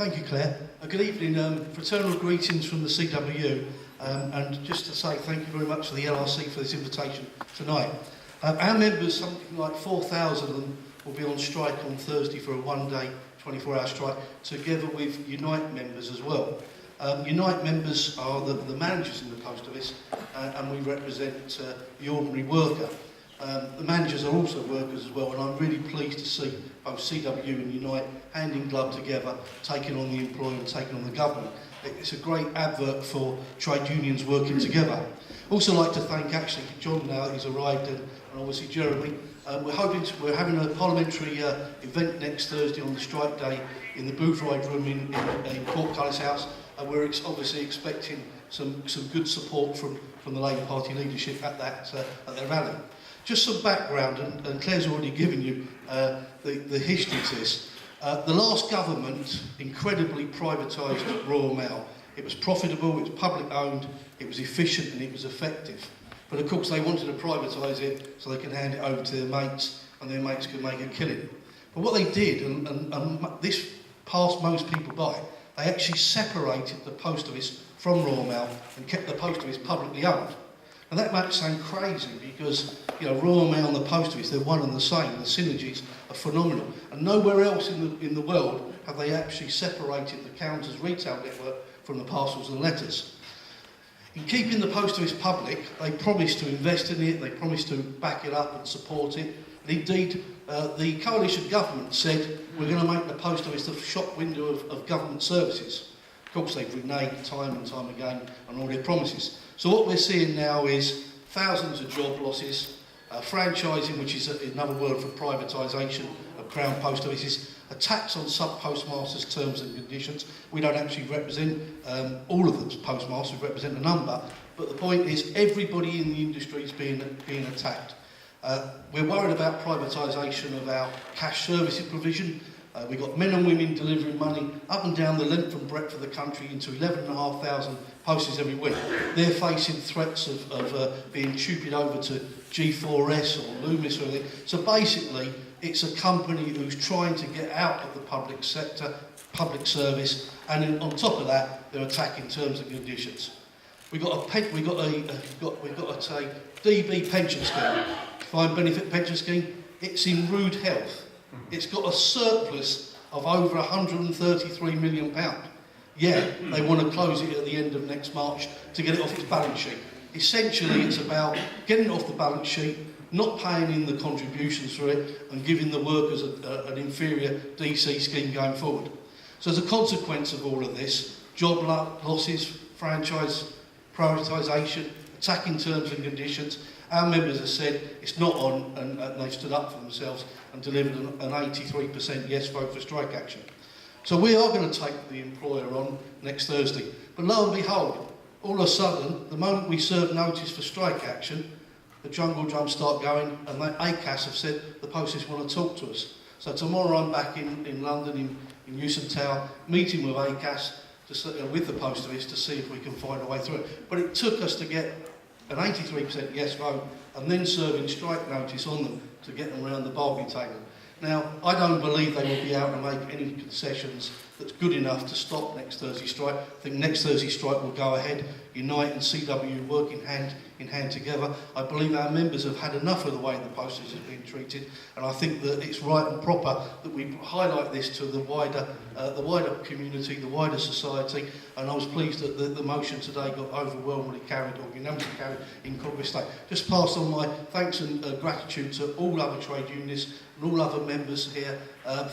Thank you, Claire. Good evening. Fraternal greetings from the CWU, and just to say thank you very much to the LRC for this invitation tonight. Our members, something like 4,000 of them, will be on strike on Thursday for a one-day, 24-hour strike, together with Unite members as well. Unite members are the managers in the Post Office, and we represent the ordinary worker. The managers are also workers as well, and I'm really pleased to see both CW and Unite hand in glove together, taking on the employer and taking on the government. It's a great advert for trade unions working together. Also like to thank actually John now that he's arrived, and obviously Jeremy. We're having a parliamentary event next Thursday on the strike day in the Boothroyd room in Portcullis House, and we're obviously expecting some good support from the Labour Party leadership at their rally. Just some background, and Claire's already given you the history to this. The last government incredibly privatised Royal Mail. It was profitable, it was public owned, it was efficient and it was effective. But of course they wanted to privatise it so they could hand it over to their mates and their mates could make a killing. But what they did, and this passed most people by, they actually separated the Post Office from Royal Mail and kept the Post Office publicly owned. And that might sound crazy because, Royal Mail and the Post Office, they're one and the same. The synergies are phenomenal. And nowhere else in the world have they actually separated the counters retail network from the parcels and letters. In keeping the Post Office public, they promised to invest in it, they promised to back it up and support it. And indeed, the coalition government said, we're going to make the Post Office the shop window of government services. Of course, they've reneged time and time again on all their promises. So what we're seeing now is thousands of job losses, franchising, which is another word for privatisation of Crown Post Offices, a tax on sub-postmasters' terms and conditions. We don't actually represent all of the postmasters, we represent a number, but the point is everybody in the industry is being attacked. We're worried about privatisation of our cash services provision. We've got men and women delivering money up and down the length and breadth of the country into 11,500 posters every week. They're facing threats of being tupied over to G4S or Loomis or anything. So basically, it's a company who's trying to get out of the public sector, public service, and then on top of that, they're attacking terms and conditions. We've got a DB pension scheme, defined benefit pension scheme. It's in rude health. It's got a surplus of over £133 million. Yeah, they want to close it at the end of next March to get it off its balance sheet. Essentially, it's about getting it off the balance sheet, not paying in the contributions for it, and giving the workers an inferior DC scheme going forward. So as a consequence of all of this, job losses, franchise privatisation, attacking terms and conditions, our members have said it's not on, and they've stood up for themselves and delivered an 83% yes vote for strike action. So we are going to take the employer on next Thursday. But lo and behold, all of a sudden, the moment we serve notice for strike action, the jungle drums start going, and the ACAS have said the Post Office want to talk to us. So tomorrow I'm back in London, in Euston Tower, meeting with ACAS, with the Post Office, to see if we can find a way through it. But it took us to get an 83% yes vote and then serving strike notice on them to get them around the bargaining table. Now, I don't believe they will be able to make any concessions that's good enough to stop next Thursday's strike. I think next Thursday's strike will go ahead, Unite and CW working hand in hand together. I believe our members have had enough of the way the Post Office has been treated, and I think that it's right and proper that we highlight this to the wider community, the wider society, and I was pleased that the motion today got overwhelmingly carried, or unanimously carried in Corbyn State. Just pass on my thanks and gratitude to all other trade unionists and all other members here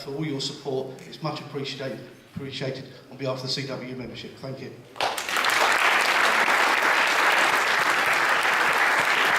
for all your support. It's much appreciated on behalf of the CW membership. Thank you.